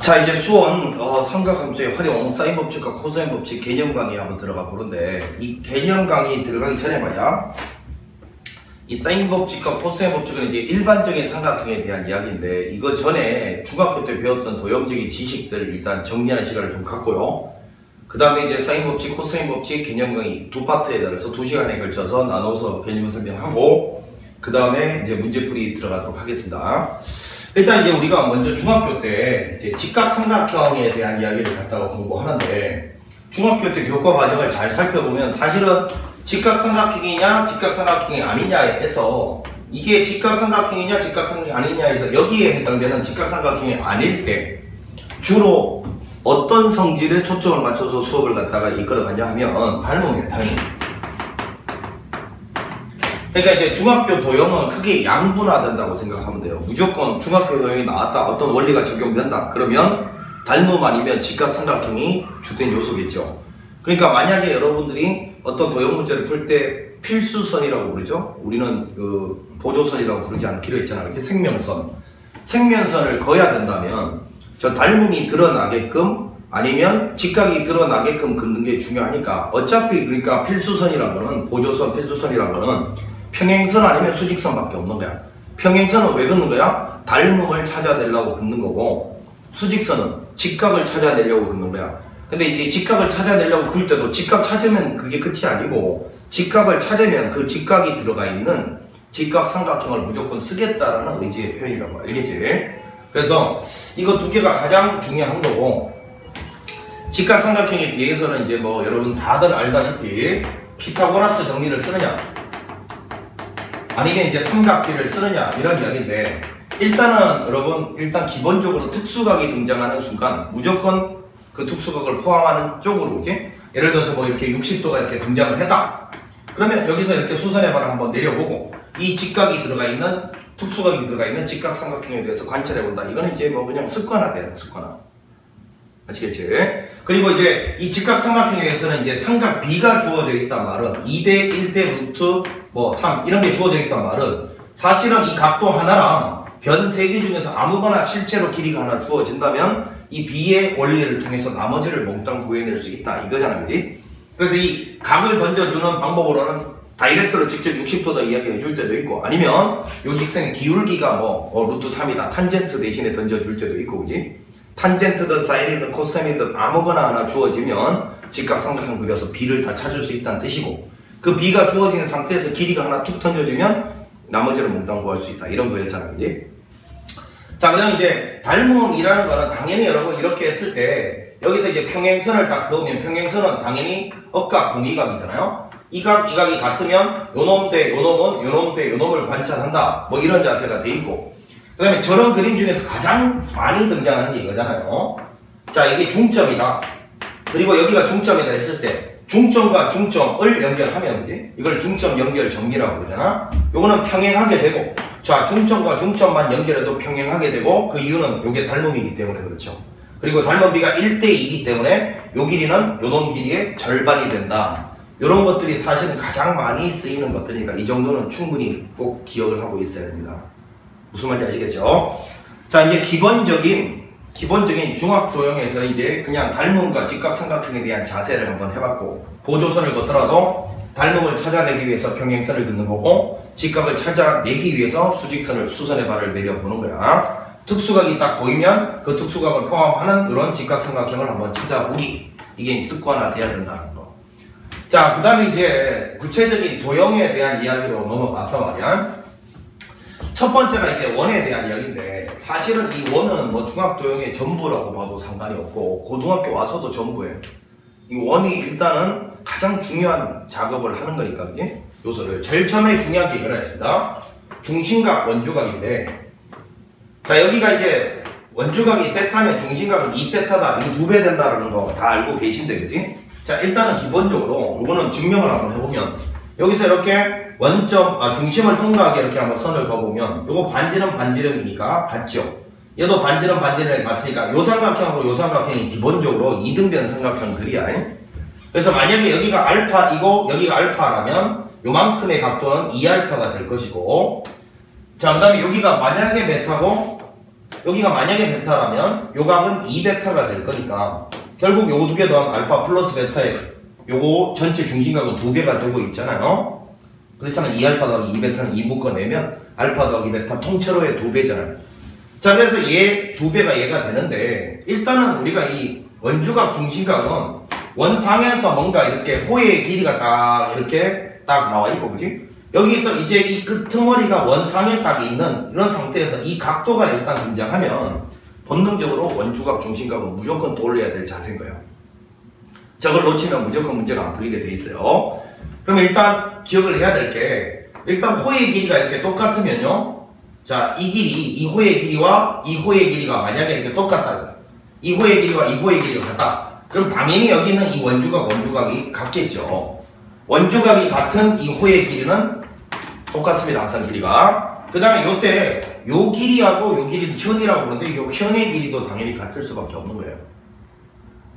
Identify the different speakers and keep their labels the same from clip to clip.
Speaker 1: 자, 이제 수원 삼각함수의 활용, 사인 법칙과 코사인 법칙 개념 강의 한번 들어가 보는데, 이 개념 강의 들어가기 전에 말이야, 이 사인 법칙과 코사인 법칙은 이제 일반적인 삼각형에 대한 이야기인데, 이거 전에 중학교 때 배웠던 도형적인 지식들을 일단 정리하는 시간을 좀 갖고요. 그 다음에 이제 사인 법칙, 코사인 법칙 개념 강의 두 파트에 따라서 2시간에 걸쳐서 나눠서 개념 설명하고, 그 다음에 이제 문제풀이 들어가도록 하겠습니다. 일단 이제 우리가 먼저 중학교 때 이제 직각삼각형에 대한 이야기를 갖다가 공부하는데, 중학교 때 교과 과정을 잘 살펴보면 사실은 직각삼각형이냐 직각삼각형이 아니냐에서, 이게 직각삼각형이냐 직각삼각형이 아니냐에서 여기에 해당되는 직각삼각형이 아닐 때 주로 어떤 성질에 초점을 맞춰서 수업을 갖다가 이끌어가냐 하면 닮음이에요. 닮음. 그러니까 이제 중학교 도형은 크게 양분화된다고 생각하면 돼요. 무조건 중학교 도형이 나왔다, 어떤 원리가 적용된다, 그러면 닮음 아니면 직각삼각형이 주된 요소겠죠. 그러니까 만약에 여러분들이 어떤 도형 문제를 풀 때 필수선이라고 부르죠. 우리는 그 보조선이라고 부르지 않기로 했잖아요. 이렇게 생면선을 그어야 된다면 저 닮음이 드러나게끔 아니면 직각이 드러나게끔 긋는 게 중요하니까, 어차피 그러니까 필수선이란 거는, 보조선, 필수선이란 거는 평행선 아니면 수직선밖에 없는 거야. 평행선은 왜 긋는 거야? 닮음을 찾아내려고 긋는 거고, 수직선은 직각을 찾아내려고 긋는 거야. 근데 이제 직각을 찾아내려고 그을 때도 직각 찾으면 그게 끝이 아니고, 직각을 찾으면 그 직각이 들어가 있는 직각삼각형을 무조건 쓰겠다라는 의지의 표현이라고. 알겠지? 그래서 이거 두 개가 가장 중요한 거고, 직각삼각형에 대해서는 이제 뭐 여러분 다들 알다시피 피타고라스 정리를 쓰느냐 아니면 이제 삼각비를 쓰느냐 이런 이야기인데, 일단은 여러분 일단 기본적으로 특수각이 등장하는 순간 무조건 그 특수각을 포함하는 쪽으로, 이제 예를 들어서 뭐 이렇게 60도가 이렇게 등장을 했다, 그러면 여기서 이렇게 수선의 발을 한번 내려보고 이 직각이 들어가 있는, 특수각이 들어가 있는 직각삼각형에 대해서 관찰해 본다. 이거는 이제 뭐 그냥 습관화돼야 돼. 습관화. 아시겠지? 그리고 이제 이 직각삼각형에 대해서는 이제 삼각비가 주어져 있단 말은 2대 1대 루트 뭐 3 이런 게 주어져 있단 말은, 사실은 이 각도 하나랑 변 3개 중에서 아무거나 실제로 길이가 하나 주어진다면 이 비의 원리를 통해서 나머지를 몽땅 구해낼 수 있다 이거잖아, 그지? 그래서 이 각을 던져주는 방법으로는 다이렉트로 직접 60도다 이야기해 줄 때도 있고, 아니면 요 직선의 기울기가 뭐 루트 3이다 탄젠트 대신에 던져줄 때도 있고, 그지? 탄젠트든 사인이든 코사인이든 아무거나 하나 주어지면 직각삼각형 그려서 비를 다 찾을 수 있다는 뜻이고, 그 비가 주어진 상태에서 길이가 하나 툭 던져주면 나머지를 몽땅 구할 수 있다 이런 거였잖아, 그지? 자, 그 다음 이제 닮음이라는 거는 당연히 여러분 이렇게 했을 때 여기서 이제 평행선을 딱 그으면 평행선은 당연히 억각 동의각이잖아요. 이 각, 이 각이 같으면 요놈 대 요놈은 요놈 대 요놈을 관찰한다, 뭐 이런 자세가 돼 있고, 그 다음에 저런 그림 중에서 가장 많이 등장하는 게 이거잖아요. 자, 이게 중점이다, 그리고 여기가 중점이다 했을 때 중점과 중점을 연결하면 이제 이걸 중점 연결 정리라고 그러잖아. 요거는 평행하게 되고, 자, 중점과 중점만 연결해도 평행하게 되고, 그 이유는 요게 닮음이기 때문에 그렇죠. 그리고 닮음비가 1대2이기 때문에 요 길이는 요놈 길이의 절반이 된다. 요런 것들이 사실은 가장 많이 쓰이는 것들이니까 이 정도는 충분히 꼭 기억을 하고 있어야 됩니다. 무슨 말인지 아시겠죠? 자, 이제 기본적인 중학도형에서 이제 그냥 닮음과 직각삼각형에 대한 자세를 한번 해봤고, 보조선을 걷더라도 닮음을 찾아내기 위해서 평행선을 긋는 거고, 직각을 찾아내기 위해서 수선의 발을 내려보는 거야. 특수각이 딱 보이면 그 특수각을 포함하는 이런 직각삼각형을 한번 찾아보기, 이게 습관화돼야 된다는 거. 자, 그 다음에 이제 구체적인 도형에 대한 이야기로 넘어가서 말이야, 첫 번째가 이제 원에 대한 이야기인데, 사실은 이 원은 뭐 중학도형의 전부라고 봐도 상관이 없고 고등학교 와서도 전부예요. 이 원이 일단은 가장 중요한 작업을 하는 거니까, 그지? 요소를 제일 처음에 중요한 게 이거라 했습니다. 중심각 원주각인데, 자, 여기가 이제 원주각이 세타면 중심각은 2세타다, 이거 2배 된다라는 거 다 알고 계신데, 그지? 자, 일단은 기본적으로 요거는 증명을 한번 해보면, 여기서 이렇게 중심을 통과하게 이렇게 한번 선을 그어보면 요거 반지름 반지름이니까 같죠? 얘도 반지름 반지름 같으니까 요 삼각형하고 요 삼각형이 기본적으로 이등변 삼각형들이야. 그래서 만약에 여기가 알파이고 여기가 알파라면 요만큼의 각도는 2알파가 될 것이고, 자, 그 다음에 여기가 만약에 베타고 여기가 만약에 베타라면 요 값은 2베타가 될 거니까 결국 요거 두 개 더하면 알파 플러스 베타에 요거 전체 중심각은 2배가 되고 있잖아요. 그렇잖아요. 2알파 더하기 2베타는 2 묶어내면 알파 더하기 베타 통째로의 2배잖아요. 자, 그래서 얘 2배가 얘가 되는데 일단은 우리가 이 원주각 중심각은 원상에서 뭔가 이렇게 호의 길이가 딱 이렇게 딱 나와 있고, 그지? 여기서 이제 이 끄트머리가 원상에 딱 있는 이런 상태에서 이 각도가 일단 등장하면 본능적으로 원주각 중심각은 무조건 떠올려야 될 자세인 거예요. 저걸 놓치면 무조건 문제가 안 풀리게 돼 있어요. 그러면 일단 기억을 해야 될 게 일단 호의 길이가 이렇게 똑같으면요. 자, 이 길이, 이 호의 길이와 이 호의 길이가 만약에 이렇게 똑같다. 이 호의 길이와 이 호의 길이가 같다. 그럼 당연히 여기는 이 원주각이 같겠죠. 원주각이 같은 이 호의 길이는 똑같습니다. 항상 길이가. 그 다음에 요때 요 길이하고 요 길이를 현이라고 부르는데 요 현의 길이도 당연히 같을 수밖에 없는 거예요.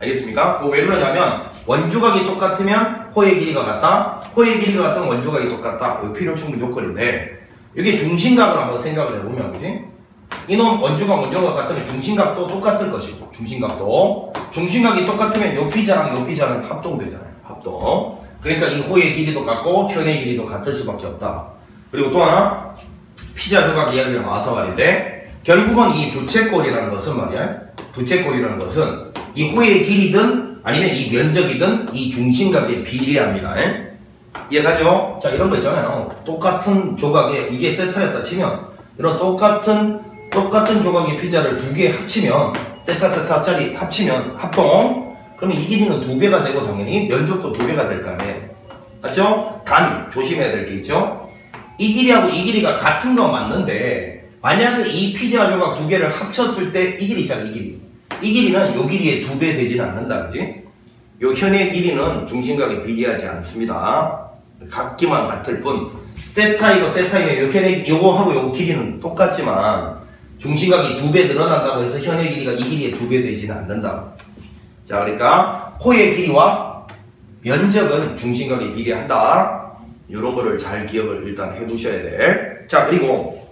Speaker 1: 알겠습니까? 왜 그러냐면 원주각이 똑같으면 호의 길이가 같다. 호의 길이가 같으면 원주각이 똑같다. 이 필요 충분 조건인데 이게 중심각을 한번 생각을 해보면, 그지? 이놈 원주각 같으면 중심각도 똑같을 것이고, 중심각이 똑같으면 요 피자랑 요 피자는 합동되잖아요. 합동. 그러니까 이 호의 길이도 같고 현의 길이도 같을 수밖에 없다. 그리고 또 하나 피자 조각 이야기가 나와서 말인데 결국은 이 부채꼴이라는 것은 말이야, 부채꼴이라는 것은 이 호의 길이든 아니면 이 면적이든 이 중심각에 비례합니다. 이해가죠? 자, 이런 거 있잖아요. 똑같은 조각에 이게 세타였다 치면 이런 똑같은 조각의 피자를 두 개 합치면 세타짜리 합치면 합동, 그러면 이 길이는 2배가 되고 당연히 면적도 2배가 될 거 아니에요. 맞죠? 단 조심해야 될 게 있죠. 이 길이하고 이 길이가 같은 건 맞는데 만약에 이 피자 조각 두 개를 합쳤을 때 이 길이 있잖아. 이 길이는 요 길이의 2배 되지는 않는다. 그지? 요 현의 길이는 중심각에 비례하지 않습니다. 같기만 같을 뿐 세타이고 세타이면 요 현의 요거하고 요 길이는 똑같지만 중심각이 2배 늘어난다고 해서 현의 길이가 이 길이의 2배 되지는 않는다. 자, 그러니까 호의 길이와 면적은 중심각이 비례한다. 이런 거를 잘 기억을 일단 해두셔야 돼. 자, 그리고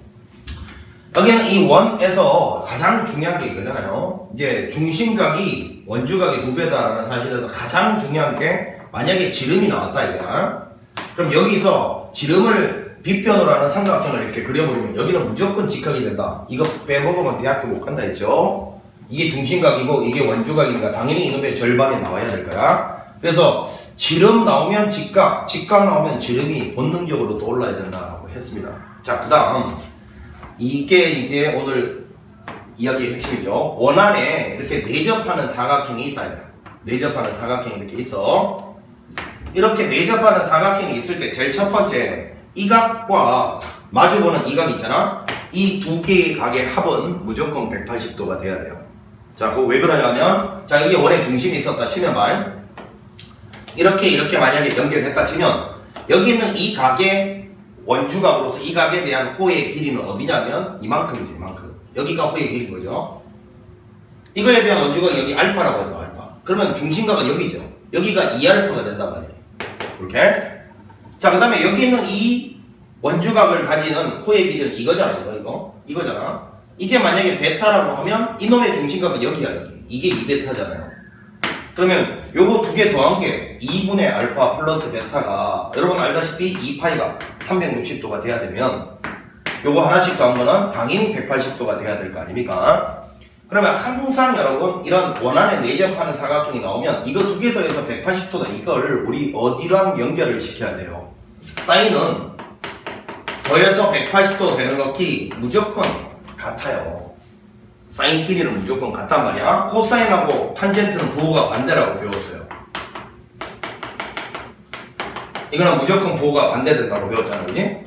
Speaker 1: 여기는 이 원에서 가장 중요한 게 이거잖아요. 이제 중심각이 원주각이 2배다라는 사실에서 가장 중요한 게 만약에 지름이 나왔다 이거야. 그럼 여기서 지름을 빗변으로 하는 삼각형을 이렇게 그려버리면 여기는 무조건 직각이 된다. 이거 빼먹으면 대학교 못 간다 했죠. 이게 중심각이고 이게 원주각이니까 당연히 이놈의 절반이 나와야 될 거야. 그래서 지름 나오면 직각 나오면 지름이 본능적으로 떠올라야 된다고 했습니다. 자, 그 다음 이게 이제 오늘 이야기의 핵심이죠. 원안에 이렇게 내접하는 사각형이 있다. 내접하는 사각형이 이렇게 있어. 이렇게 내접하는 사각형이 있을 때 제일 첫 번째 이 각과 마주보는 이 각 있잖아. 이 두 개의 각의 합은 무조건 180도가 돼야 돼요. 자, 그거 왜 그러냐면 자, 여기 원의 중심이 있었다 치면 말 이렇게 만약에 연결했다 치면 여기 있는 이 각의 원주각으로서 이 각에 대한 호의 길이는 어디냐면 이만큼이죠. 이만큼. 여기가 호의 길이인 거죠. 이거에 대한 원주각이 여기 알파라고 해요. 알파. 그러면 중심각은 여기죠. 여기가 2알파가 된단 말이에요. 이렇게. 자, 그 다음에 여기 있는 이 원주각을 가지는 호의 길이는 이거잖아. 이거잖아. 이게 만약에 베타라고 하면 이놈의 중심각은 여기야. 이게 2베타잖아요. 그러면 요거 두 개 더한 게 2분의 알파 플러스 베타가 여러분 알다시피 2파이가 360도가 돼야 되면 요거 하나씩 더한 거는 당연히 180도가 돼야 될 거 아닙니까? 그러면 항상 여러분 이런 원안에 내접하는 사각형이 나오면 이거 두 개 더해서 180도다. 이걸 우리 어디랑 연결을 시켜야 돼요? 사인은 더해서 180도 되는 것끼리 무조건 같아요. 사인 길이는 무조건 같단 말이야. 코사인하고 탄젠트는 부호가 반대라고 배웠어요. 이거는 무조건 부호가 반대된다고 배웠잖아요. 그지?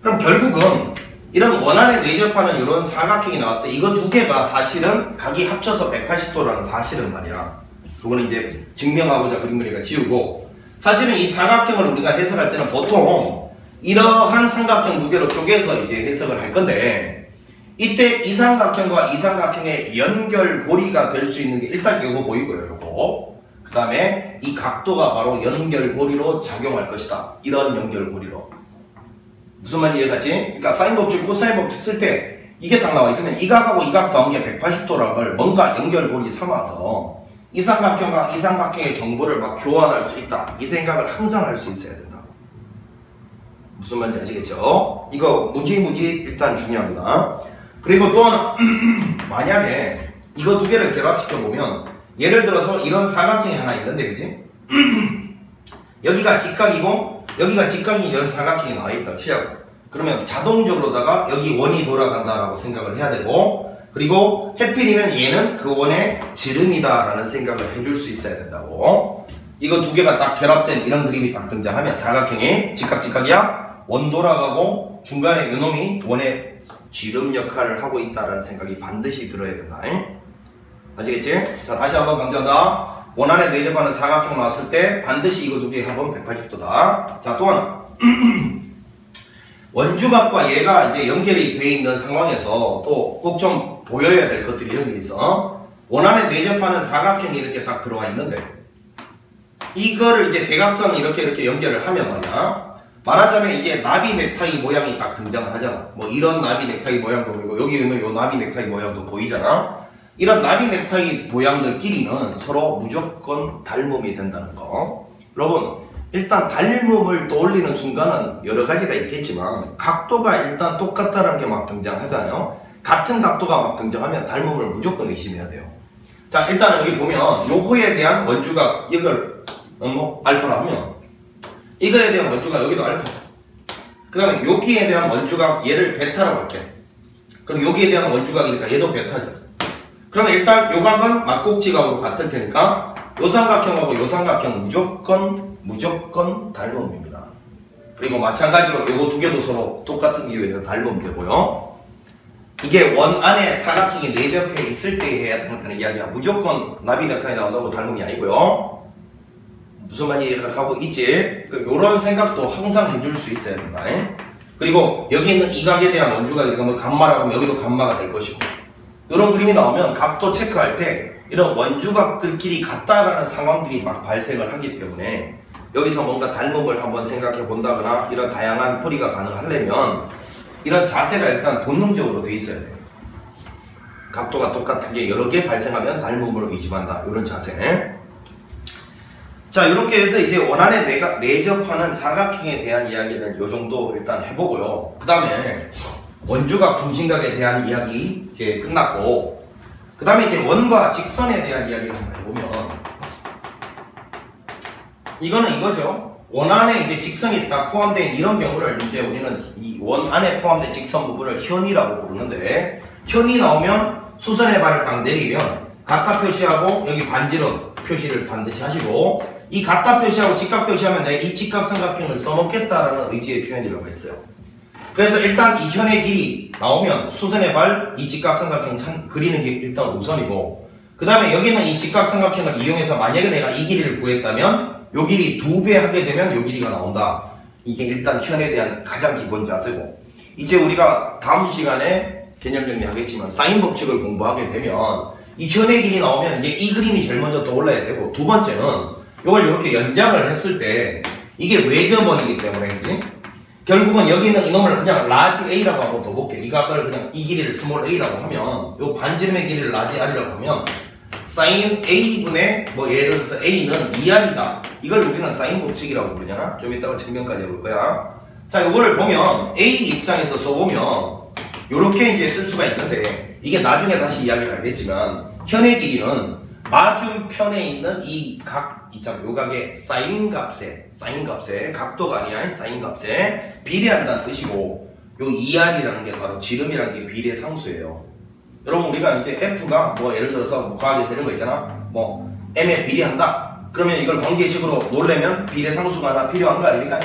Speaker 1: 그럼 결국은 이런 원안에 내접하는 이런 사각형이 나왔을 때 이거 두 개가 사실은 각이 합쳐서 180도라는 사실은 말이야. 그거는 이제 증명하고자 그림 그리니까 지우고 사실은 이 사각형을 우리가 해석할 때는 보통 이러한 삼각형 두 개로 쪼개서 이제 해석을 할 건데 이때 이 삼각형과 이 삼각형의 연결고리가 될 수 있는 게 일단 이거 보이고요. 요거. 그 다음에 이 각도가 바로 연결고리로 작용할 것이다. 이런 연결고리로. 무슨 말인지 이해가지? 그러니까 사인 법칙, 코사인 법칙 쓸 때 이게 딱 나와 있으면 이 각하고 이 각 더한 게 180도라는 걸 뭔가 연결고리 삼아서 이 삼각형과 이 삼각형의 정보를 막 교환할 수 있다. 이 생각을 항상 할 수 있어야 된다. 무슨 말인지 아시겠죠? 이거 무지무지 일단 중요합니다. 그리고 또 하나 만약에 이거 두 개를 결합시켜 보면 예를 들어서 이런 사각형이 하나 있는데 그지? 여기가 직각이고 여기가 직각인 이런 사각형이 나와 있다 치자고. 그러면 자동적으로다가 여기 원이 돌아간다라고 생각을 해야 되고, 그리고 해필이면 얘는 그 원의 지름이다 라는 생각을 해줄 수 있어야 된다고. 이거 두 개가 딱 결합된 이런 그림이 딱 등장하면 사각형이 직각이야, 원 돌아가고 중간에 요놈이 원의 지름 역할을 하고 있다라는 생각이 반드시 들어야 된다. 아시겠지? 자, 다시 한번 강조한다. 원안에 내접하는 사각형 나왔을 때 반드시 이거 두 개 합은 180도다. 자, 또 하나. 원주각과 얘가 이제 연결이 되어 있는 상황에서 또 꼭 좀 보여야 될 것들이 이런 게 있어. 원안에 내접하는 사각형이 이렇게 딱 들어와 있는데 이거를 이제 대각선 이렇게 연결을 하면 말이야. 말하자면 이제 나비 넥타이 모양이 딱 등장을 하잖아. 뭐 이런 나비 넥타이 모양도 보이고 여기 있는 요 나비 넥타이 모양도 보이잖아. 이런 나비 넥타이 모양들끼리는 서로 무조건 닮음이 된다는 거. 여러분 일단 닮음을 떠올리는 순간은 여러 가지가 있겠지만 각도가 일단 똑같다는 게 막 등장하잖아요. 같은 각도가 막 등장하면 닮음을 무조건 의심해야 돼요. 자, 일단 여기 보면 요호에 대한 원주각 이걸 알파라 하면 이거에 대한 원주각 여기도 알파죠. 그 다음에 여기에 대한 원주각 얘를 베타라고 할게. 그럼 여기에 대한 원주각이니까 얘도 베타죠. 그러면 일단 요 각은 막곡지각으로 같을 테니까 요 삼각형하고 요 삼각형 무조건 닮음입니다. 그리고 마찬가지로 요거 두 개도 서로 똑같은 이유에서 닮음 되고요. 이게 원 안에 사각형이 내접해 있을 때 해야 되는 이야기야. 무조건 나비 넥타이 나온다고 닮음이 아니고요. 무슨 말인지 하고 있지? 요런 생각도 항상 해줄 수 있어야 된다. 그리고 여기 있는 이 각에 대한 원주각이 뭐 감마라고 하면 여기도 감마가 될 것이고, 이런 그림이 나오면 각도 체크할 때 이런 원주각들끼리 같다라는 상황들이 막 발생을 하기 때문에 여기서 뭔가 닮음을 한번 생각해 본다거나 이런 다양한 풀이가 가능하려면 이런 자세가 일단 본능적으로 돼 있어야 돼요. 각도가 똑같은 게 여러 개 발생하면 닮음을 의심한다. 이런 자세. 자, 이렇게 해서 이제 원안에 내접하는 사각형에 대한 이야기는 요 정도 일단 해보고요. 그 다음에 원주각, 중심각에 대한 이야기 이제 끝났고, 그 다음에 이제 원과 직선에 대한 이야기를 한번 해보면, 이거는 이거죠. 원 안에 이제 직선이 딱 포함된 이런 경우를 이제 우리는 이 원 안에 포함된 직선 부분을 현이라고 부르는데, 현이 나오면 수선의 발을 딱 내리면 같다 표시하고 여기 반지름 표시를 반드시 하시고, 이 같다 표시하고 직각 표시하면 내가 이 직각삼각형을 써먹겠다라는 의지의 표현이라고 했어요. 그래서 일단 이 현의 길이 나오면 수선의 발, 이 직각삼각형 그리는 게 일단 우선이고, 그 다음에 여기는 이 직각삼각형을 이용해서 만약에 내가 이 길이를 구했다면 요 길이 2배 하게 되면 요 길이가 나온다. 이게 일단 현에 대한 가장 기본 자세고, 이제 우리가 다음 시간에 개념 정리하겠지만 사인 법칙을 공부하게 되면 이 현의 길이 나오면 이제 이 그림이 제일 먼저 떠올라야 되고, 두 번째는 이걸 이렇게 연장을 했을 때 이게 외접원이기 때문에 그지? 결국은 여기는 이놈을 그냥 라지 A라고 하고 더 볼게. 이 각을 그냥 이 길이를 스몰 A라고 하면 요 반지름의 길이를 라지 R이라고 하면 사인 A분의 뭐 예를 들어서 A는 2R이다. 이걸 우리는 사인 법칙이라고 부르잖아. 좀 이따가 증명까지 해볼 거야. 자, 요거를 보면 A 입장에서 써보면 요렇게 이제 쓸 수가 있는데, 이게 나중에 다시 이야기를 하겠지만 현의 길이는 맞은편에 있는 이 각 있잖아. 요 각의 사인 값에 각도가 아니야. 사인 값에 비례한다는 뜻이고, 요 2R이라는 게 바로 지름이라는 게 비례 상수예요. 여러분 우리가 이제 F가 뭐 예를 들어서 뭐 과학에서 이런 거 있잖아. 뭐 M에 비례한다. 그러면 이걸 관계식으로 놓으려면 비례 상수가 하나 필요한 거 아닙니까?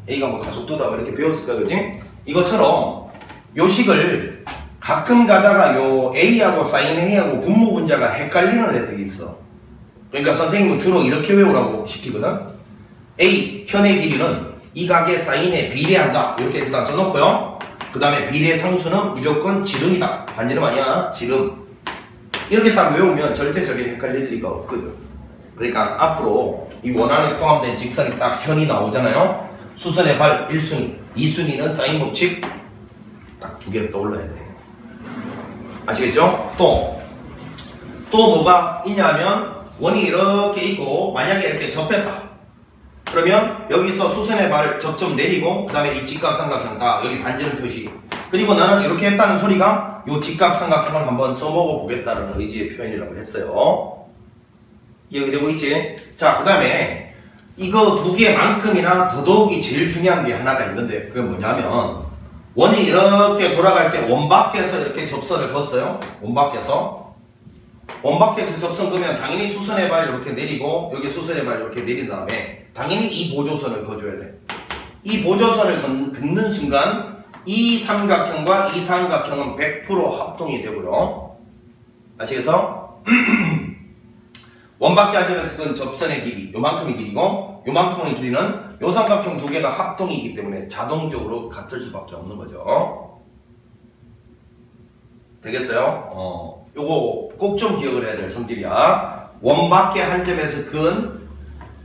Speaker 1: A가 뭐 가속도다 뭐 이렇게 배웠을 거야, 그지? 이것처럼 요 식을 가끔 가다가 요 A하고 사인 A하고 분모 분자가 헷갈리는 애들이 있어. 그러니까 선생님은 주로 이렇게 외우라고 시키거든. A 현의 길이는 이 각의 사인에 비례한다. 이렇게 일단 써놓고요. 그 다음에 비례 상수는 무조건 지름이다. 반지름 아니야. 지름. 이렇게 딱 외우면 절대 저게 헷갈릴 리가 없거든. 그러니까 앞으로 이 원안에 포함된 직선이 딱 현이 나오잖아요. 수선의 발 1순위, 2순위는 사인 법칙 딱 두 개를 떠올라야 돼. 아시겠죠? 또 뭐가 있냐면 원이 이렇게 있고 만약에 이렇게 접혔다. 그러면 여기서 수선의 발을 접점 내리고 그 다음에 이 직각삼각형 다 여기 반지름 표시. 그리고 나는 이렇게 했다는 소리가 이 직각삼각형을 한번 써먹어 보겠다는 의지의 표현이라고 했어요. 이해되고 있지? 자, 그 다음에 이거 두 개만큼이나 더더욱이 제일 중요한 게 하나가 있는데 그게 뭐냐면 원이 이렇게 돌아갈 때 원밖에서 이렇게 접선을 걷어요. 원밖에서 접선 그으면 당연히 수선의 발 이렇게 내리고 여기 수선의 발 이렇게 내린 다음에 당연히 이 보조선을 그어줘야 돼. 이 보조선을 긋는 순간 이 삼각형과 이 삼각형은 100% 합동이 되고요. 아시겠어? 원밖에 안 되면서 그건 접선의 길이 요만큼의 길이고 요만큼의 길이는 요 삼각형 두 개가 합동이기 때문에 자동적으로 같을 수밖에 없는 거죠. 되겠어요? 요거 꼭 좀 기억을 해야 될 성질이야. 원밖에 한 점에서 그은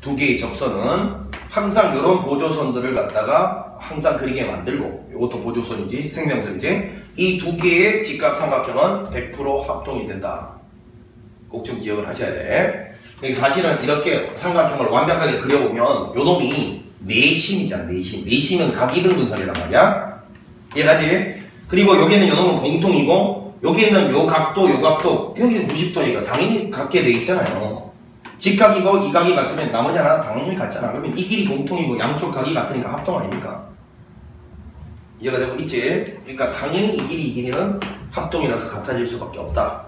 Speaker 1: 두 개의 접선은 항상 요런 보조선들을 갖다가 항상 그리게 만들고 요것도 보조선이지 생명선이지 이 두 개의 직각삼각형은 100% 합동이 된다. 꼭 좀 기억을 하셔야 돼. 사실은 이렇게 삼각형을 완벽하게 그려보면 요 놈이 내심이잖아. 내심은 각이등분선이란 말이야. 이해가지? 그리고 여기는 요 놈은 공통이고 여기는 요 각도 여기 90도니까 당연히 같게 돼 있잖아요. 직각이고 이 각이 같으면 나머지 하나 당연히 같잖아. 그러면 이 길이 공통이고 양쪽 각이 같으니까 합동 아닙니까? 이해가 되고 있지? 그러니까 당연히 이 길이는 합동이라서 같아질 수밖에 없다.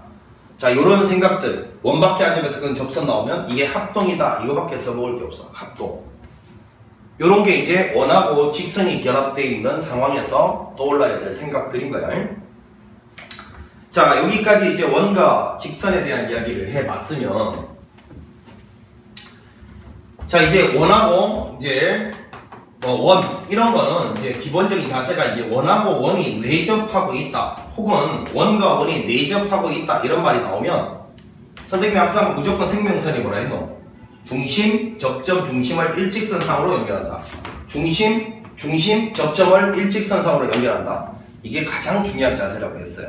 Speaker 1: 자, 요런 생각들 원밖에 안 점에서 그건 접선 나오면 이게 합동이다 이거밖에 써먹을 게 없어. 합동. 요런 게 이제 원하고 직선이 결합되어 있는 상황에서 떠올라야 될 생각들인 거야. 자, 여기까지 이제 원과 직선에 대한 이야기를 해봤으면 자, 이제 원하고 이제 원 이런 거는 이제 기본적인 자세가 이제 원하고 원이 내접하고 있다 혹은 원과 원이 내접하고 있다 이런 말이 나오면 선생님이 항상 무조건 생명선이 뭐라 했노? 중심, 접점, 중심을 일직선상으로 연결한다. 중심, 접점을 일직선상으로 연결한다. 이게 가장 중요한 자세라고 했어요.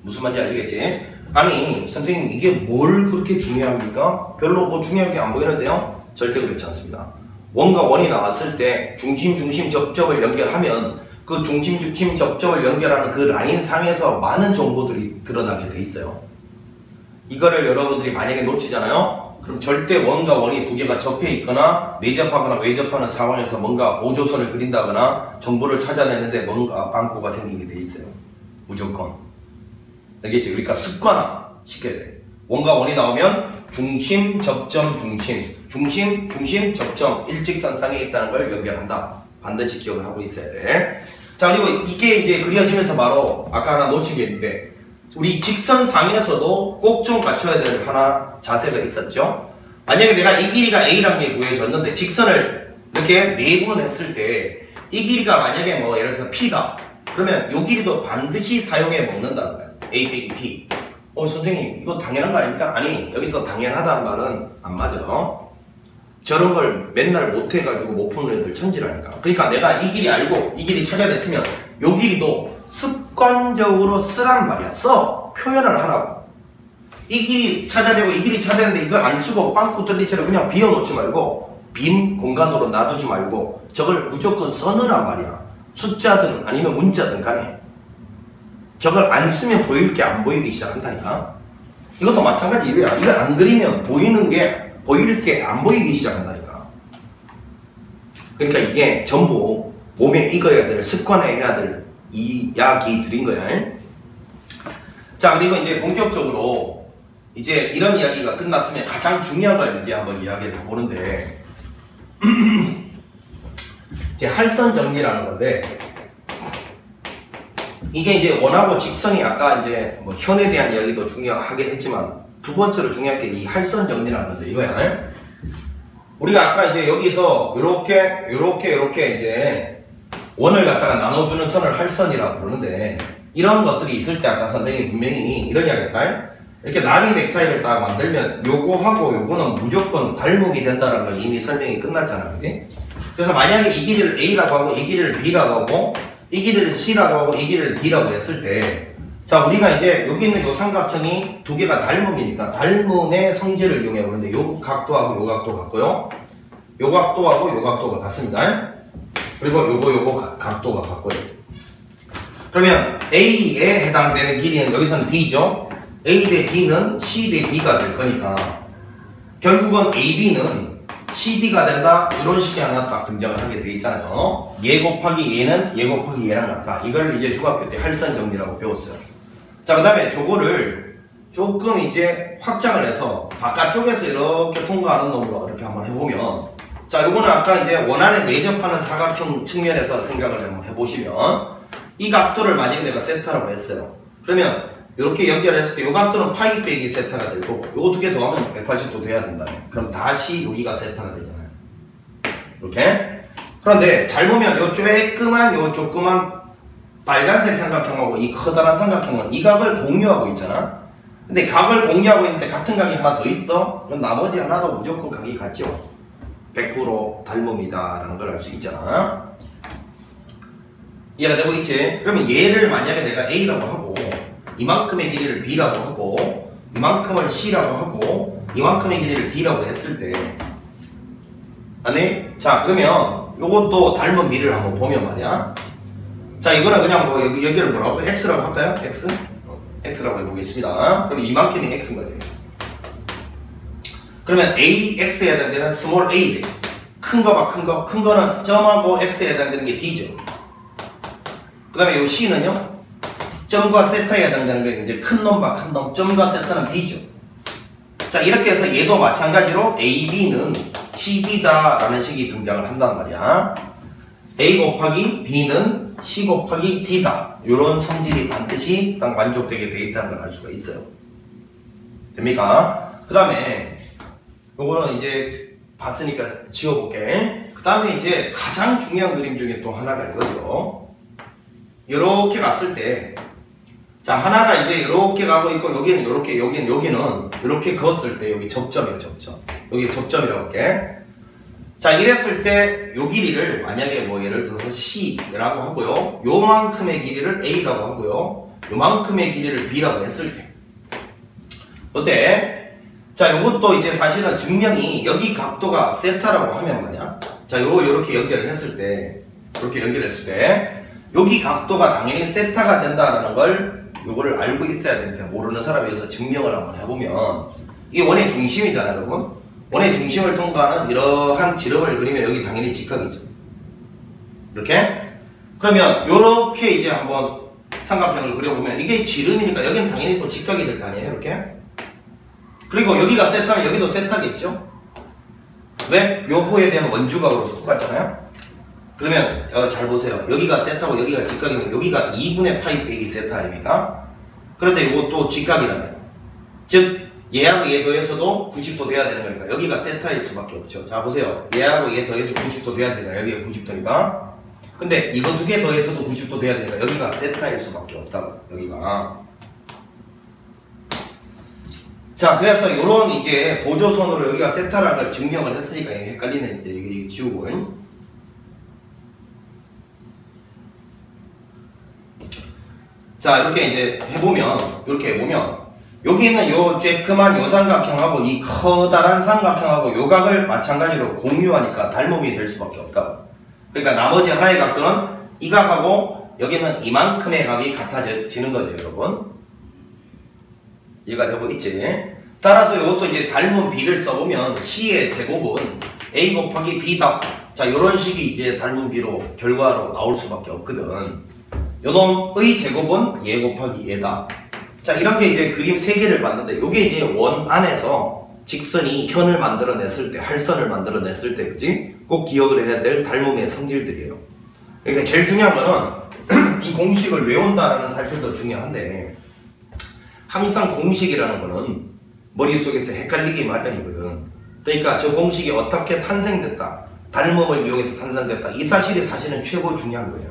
Speaker 1: 무슨 말인지 아시겠지? 아니 선생님 이게 뭘 그렇게 중요합니까? 별로 뭐 중요한 게 안 보이는데요? 절대 그렇지 않습니다. 원과 원이 나왔을 때 중심, 접점을 연결하면 그 중심, 접점을 연결하는 그 라인 상에서 많은 정보들이 드러나게 돼 있어요. 이거를 여러분들이 만약에 놓치잖아요? 그럼 절대 원과 원이 두 개가 접해 있거나 내접하거나 외접하는 상황에서 뭔가 보조선을 그린다거나 정보를 찾아내는데 뭔가 빵꾸가 생기게 돼 있어요. 무조건. 알겠지? 그러니까 습관화 시켜야 돼. 원과 원이 나오면 중심, 접점, 중심, 접점 일직선상에 있다는 걸 연결한다. 반드시 기억을 하고 있어야 돼. 자, 그리고 이게 이제 그려지면서 바로 아까 하나 놓친 게 있는데 우리 직선상에서도 꼭 좀 갖춰야 될 하나 자세가 있었죠. 만약에 내가 이 길이가 A라는 게 구해졌는데 직선을 이렇게 내분했을 때 이 길이가 만약에 뭐 예를 들어서 P다. 그러면 이 길이도 반드시 사용해 먹는다는 거야. A 빼기 P. 선생님 이거 당연한 거 아닙니까? 아니 여기서 당연하다는 말은 안 맞아. 저런 걸 맨날 못해가지고 못 푸는 애들 천지라니까. 그러니까 내가 이 길이 알고 이 길이 찾아냈으면 이 길이도 습관적으로 쓰란 말이야. 표현을 하라고. 이 길이 찾아내고 이 길이 찾아내는데 이걸 안 쓰고 빵꾸 뚫린 채로 그냥 비워놓지 말고 빈 공간으로 놔두지 말고 저걸 무조건 써넣으란 말이야. 숫자든 아니면 문자든 간에 저걸 안 쓰면 보일 게 안 보이기 시작한다니까. 이것도 마찬가지 이거야. 이걸 안 그리면 보이는 게 보일 게 안 보이기 시작한다니까. 그러니까 이게 전부 몸에 익어야 될 습관화해야 될 이야기들인 거야. 자, 그리고 이제 본격적으로 이제 이런 이야기가 끝났으면 가장 중요한 걸 이제 한번 이야기를 해보는데 이제 할선 정리라는 건데 이게 이제 원하고 직선이 아까 이제 뭐 현에 대한 이야기도 중요하긴 했지만 두 번째로 중요한 게 이 할선 정리라는 건데 이거야. 우리가 아까 이제 여기서 요렇게 이제 원을 갖다가 나눠주는 선을 할선이라고 부르는데 이런 것들이 있을 때 아까 선생님이 분명히 이런 이야기 했다. 이렇게 나비 넥타이를 딱 만들면 요거하고 요거는 무조건 닮음이 된다는 걸 이미 설명이 끝났잖아. 그지? 그래서 만약에 이 길이를 A라고 하고 이 길이를 B라고 하고 이 길이를 C라고 하고 이 길이를 D라고 했을 때 자, 우리가 이제 여기 있는 요 삼각형이 두 개가 닮음이니까 닮음의 성질을 이용해 보는데 요 각도하고 요 각도 같고요. 요 각도하고 요 각도가 같습니다. 그리고 요거 각도가 같고요. 그러면 A에 해당되는 길이는 여기서는 D죠. A 대 B는 C 대 D가 될 거니까 결국은 AB는 CD가 된다. 이런 식이 하나 딱 등장을 하게 돼 있잖아요. 얘 곱하기 얘는 얘 곱하기 얘랑 같다. 이걸 이제 중학교 때 할선 정리라고 배웠어요. 자, 그 다음에 저거를 조금 이제 확장을 해서 바깥쪽에서 이렇게 통과하는 놈으로 이렇게 한번 해보면, 자, 요거는 아까 이제 원안에 내접하는 사각형 측면에서 생각을 한번 해보시면, 이 각도를 만약에 내가 세타라고 했어요. 그러면 이렇게 연결했을 때 이 각도는 파이 빼기 세타가 될 거고, 요거 두 개 더하면 180도 돼야 된다. 그럼 다시 여기가 세타가 되잖아요. 이렇게. 그런데 잘 보면 요 조그만 빨간색 삼각형하고 이 커다란 삼각형은 이 각을 공유하고 있잖아. 근데 각을 공유하고 있는데 같은 각이 하나 더 있어? 그럼 나머지 하나도 무조건 각이 같죠. 100% 닮음이다 라는 걸 알 수 있잖아. 이해가 되고 있지? 그러면 얘를 만약에 내가 A라고 하고 이만큼의 길이를 B라고 하고 이만큼을 C라고 하고 이만큼의 길이를 D라고 했을 때, 아니? 자, 그러면 요것도 닮은 미를 한번 보면 말이야. 자, 이거는 그냥 뭐 여기를 뭐라고? X라고 할까요? X? X라고 해보겠습니다. 그럼 이만큼이 X가 되겠어. 그러면 AX에 해당되는 스몰 a 돼. 큰 거 봐, 큰 거. 큰 거는 점하고 X에 해당되는 게 D죠. 그 다음에 이 C는요? 점과 세타에 해당되는 게 이제 큰 놈 봐, 큰 놈. 점과 세타는 B죠. 자, 이렇게 해서 얘도 마찬가지로 AB는 CD다 라는 식이 등장을 한단 말이야. A 곱하기 B는 C 곱하기 D다. 이런 성질이 반드시 딱 만족되게 돼 있다는 걸 알 수가 있어요. 됩니까? 그 다음에 요거는 이제 봤으니까 지워볼게. 그 다음에 이제 가장 중요한 그림 중에 또 하나가 이거죠. 이렇게 갔을 때, 자, 하나가 이제 이렇게 가고 있고 여기는 이렇게, 여기는 이렇게 그었을 때 여기 접점이에요, 접점. 여기 접점이라고 할게. 자, 이랬을 때 요 길이를 만약에 뭐 예를 들어서 C라고 하고요, 요만큼의 길이를 A라고 하고요, 요만큼의 길이를 B라고 했을 때 어때? 자, 요것도 이제 사실은 증명이 여기 각도가 세타라고 하면 말이야. 자, 요렇게 연결을 했을 때, 이렇게 연결했을 때 여기 각도가 당연히 세타가 된다라는 걸 요거를 알고 있어야 되는데, 모르는 사람이어서 증명을 한번 해보면, 이게 원의 중심이잖아요, 여러분. 원의 중심을 통과하는 이러한 지름을 그리면 여기 당연히 직각이죠. 이렇게? 그러면 요렇게 이제 한번 삼각형을 그려보면 이게 지름이니까 여기는 당연히 또 직각이 될 거 아니에요, 이렇게? 그리고 여기가 세타면 여기도 세타겠죠? 왜? 요 호에 대한 원주각으로서 똑같잖아요? 그러면 잘 보세요. 여기가 세타고 여기가 직각이면 여기가 2분의 파이 빼기 세타 아닙니까? 그런데 이것도 직각이라면, 즉 얘하고 얘 더해서도 90도 돼야 되는 거니까 여기가 세타일 수밖에 없죠. 자, 보세요. 얘하고 얘 더해서 90도 돼야 되잖아. 여기가 90도니까. 근데 이거 두 개 더해서도 90도 돼야 되니까 여기가 세타일 수밖에 없다고. 여기가. 자, 그래서 요런 이제 보조선으로 여기가 세타라는 걸 증명을 했으니까 헷갈리는 이게 지우고. 자, 이렇게 이제 해보면, 이렇게 해보면, 여기 있는 요 쬐끄만 요 삼각형하고 이 커다란 삼각형하고 요 각을 마찬가지로 공유하니까 닮음이 될 수밖에 없다고. 그러니까 나머지 하나의 각도는 이 각하고 여기는 이만큼의 각이 같아지는 거죠, 여러분. 이해가 되고 있지? 따라서 이것도 이제 닮은 B를 써보면 C의 제곱은 A 곱하기 B다. 자, 요런 식이 이제 닮은 B로 결과로 나올 수밖에 없거든. 요놈의 제곱은 얘 곱하기 얘다. 자, 이렇게 이제 그림 3개를 봤는데, 요게 이제 원 안에서 직선이 현을 만들어냈을 때, 할선을 만들어냈을 때, 그지? 꼭 기억을 해야 될 닮음의 성질들이에요. 그러니까 제일 중요한 거는 이 공식을 외운다라는 사실도 중요한데, 항상 공식이라는 거는 머릿속에서 헷갈리기 마련이거든. 그러니까 저 공식이 어떻게 탄생됐다, 닮음을 이용해서 탄생됐다, 이 사실이 사실은 최고 중요한 거예요.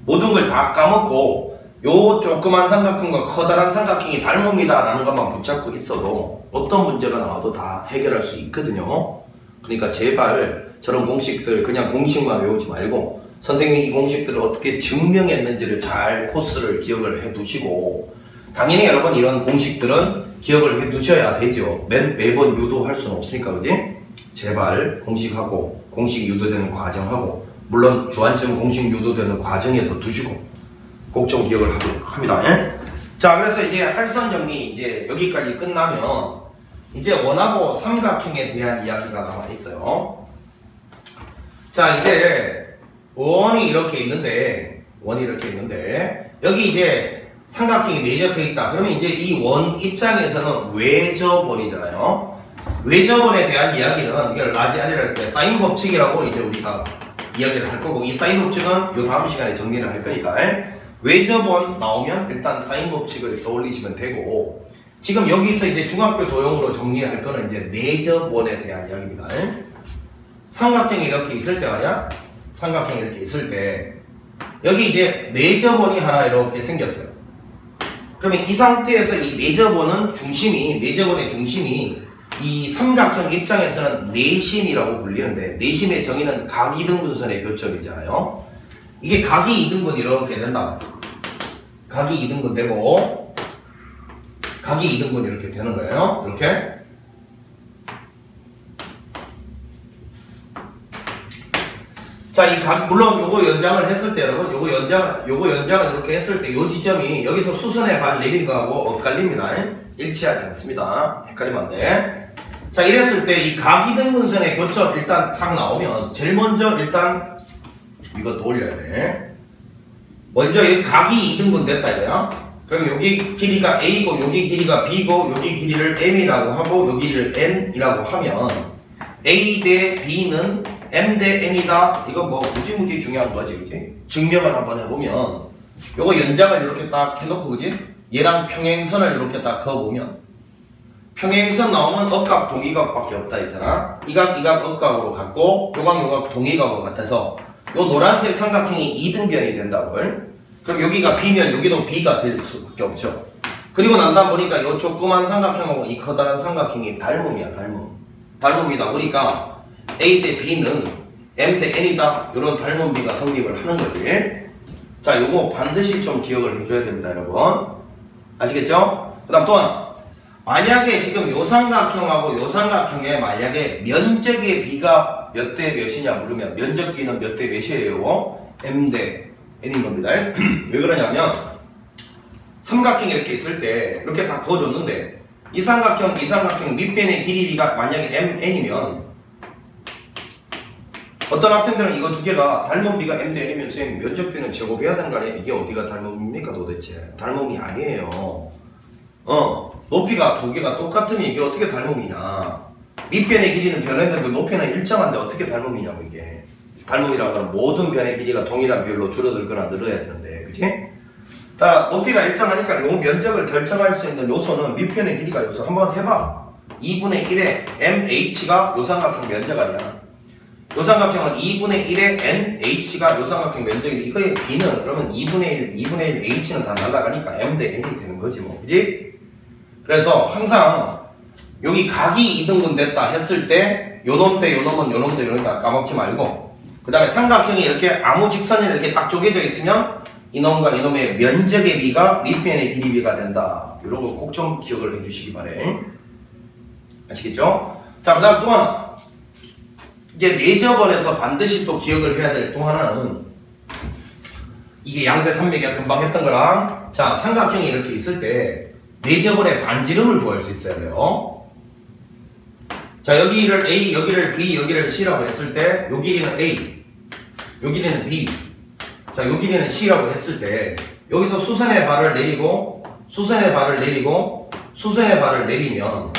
Speaker 1: 모든 걸 다 까먹고 요 조그만 삼각형과 커다란 삼각형이 닮음이다 라는 것만 붙잡고 있어도 어떤 문제가 나와도 다 해결할 수 있거든요. 그러니까 제발 저런 공식들 그냥 공식만 외우지 말고 선생님이 이 공식들을 어떻게 증명했는지를 잘 코스를 기억을 해 두시고, 당연히 여러분 이런 공식들은 기억을 해 두셔야 되죠. 매번 유도할 수는 없으니까, 그지? 제발 공식하고, 공식 유도되는 과정하고, 물론 주안점 공식 유도되는 과정에 더 두시고, 꼭 좀 기억을 합니다. 예? 자, 그래서 이제 할선 정리 이제 여기까지 끝나면, 이제 원하고 삼각형에 대한 이야기가 남아 있어요. 자, 이제 원이 이렇게 있는데 여기 이제 삼각형이 내접해 있다. 그러면 이제 이 원 입장에서는 외접원이잖아요. 외접원에 대한 이야기는 이걸 라지아니랄 때 사인 법칙이라고 이제 우리가 이야기를 할 거고, 이 사인 법칙은 요 다음 시간에 정리를 할 거니까 외접원 나오면 일단 사인 법칙을 떠올리시면 되고, 지금 여기서 이제 중학교 도형으로 정리할 거는 이제 내접원에 대한 이야기입니다. 삼각형이 이렇게 있을 때 말이야. 삼각형이 이렇게 있을 때 여기 이제 내접원이 하나 이렇게 생겼어요. 그러면 이 상태에서 이 내접원의 중심이 이 삼각형 입장에서는 내심이라고 불리는데, 내심의 정의는 각이등분선의 교점이잖아요. 이게 각이 이등분 이렇게 된다. 각이 이등분 되고, 각이 이등분 이렇게 되는 거예요. 이렇게. 자, 이 각, 물론 요거 연장을 했을 때, 여러분, 요거 연장을 이렇게 했을 때, 요 지점이 여기서 수선의 발 내린 거하고 엇갈립니다. 일치하지 않습니다. 헷갈리면 안 돼. 자, 이랬을 때 이 각이등분선의 교점 일단 탁 나오면, 제일 먼저 일단 이것도 올려야 돼. 먼저 이 각이 2등분 됐다 이거야. 그럼 여기 길이가 A고, 여기 길이가 B고, 여기 길이를 M이라고 하고, 여기 길이를 N이라고 하면, A 대 B는 M 대 N이다. 이거 뭐 무지무지 중요한 거지, 그지? 증명을 한번 해보면, 요거 연장을 이렇게 딱 해놓고, 그지? 얘랑 평행선을 이렇게 딱 그어보면, 평행선 나오면 억각, 동의각밖에 없다 했잖아. 이각, 억각으로 같고, 요각, 동의각으로 같아서, 요 노란색 삼각형이 2등변이 된다고. 그럼 여기가 B면 여기도 B가 될 수밖에 없죠. 그리고 난다 보니까 요 조그만 삼각형하고 이 커다란 삼각형이 닮음이야, 닮음이다 보니까 A 대 B는 M 대 N이다. 요런 닮음비가 성립을 하는 거지. 자, 요거 반드시 좀 기억을 해줘야 됩니다, 여러분. 아시겠죠? 그 다음 또 하나. 만약에 지금 요 삼각형하고 요 삼각형에 만약에 면적의 비가 몇 대 몇이냐 물으면 면적 비는 몇 대 몇이에요? M 대 N인 겁니다. 왜 그러냐면 삼각형이 이렇게 있을 때 이렇게 다 그어줬는데 이 삼각형 밑변의 길이가 만약에 MN이면 어떤 학생들은 이거 두 개가 닮음비가 M 대 N이면 선생님 면적비는 제곱해야 되는 거 아니에요? 이게 어디가 닮음입니까 도대체? 닮음이 아니에요. 높이가 두 개가 똑같으면 이게 어떻게 닮음이냐. 밑변의 길이는 변했는데 높이는 일정한데 어떻게 닮음이냐고. 이게 닮음이라고 하면 모든 변의 길이가 동일한 비율로 줄어들거나 늘어야 되는데, 그치? 자, 높이가 일정하니까 요 면적을 결정할 수 있는 요소는 밑변의 길이가 요소. 한번 해봐. 2분의 1의 MH가 요 삼각형 면적 아니야. 요 삼각형은 2분의 1의 NH가 요 삼각형 면적인데 이거의 B는 그러면 2분의 1 H는 다 날아가니까 M 대 N이 되는 거지 뭐, 그지? 그래서 항상 여기 각이 2등분 됐다 했을 때 요놈 대 요놈은 요놈 대 요놈 다 까먹지 말고, 그 다음에 삼각형이 이렇게 아무 직선이 이렇게 딱 쪼개져 있으면 이놈과 이놈의 면적의 비가 밑변의 길이 비가 된다. 이런 거 꼭 좀 기억을 해주시기 바래. 아시겠죠? 자, 그 다음 또 하나. 이제 내접원에서 반드시 또 기억을 해야 될 또 하나는 이게 양대 산맥이 금방 했던 거랑, 자, 삼각형이 이렇게 있을 때 내접원의 반지름을 구할 수 있어야 돼요. 자, 여기를 A, 여기를 B, 여기를 C라고 했을 때 요 길이는 A, 요 길이는 B, 자, 요 길이는 C라고 했을 때 여기서 수선의 발을 내리고 수선의 발을 내리면,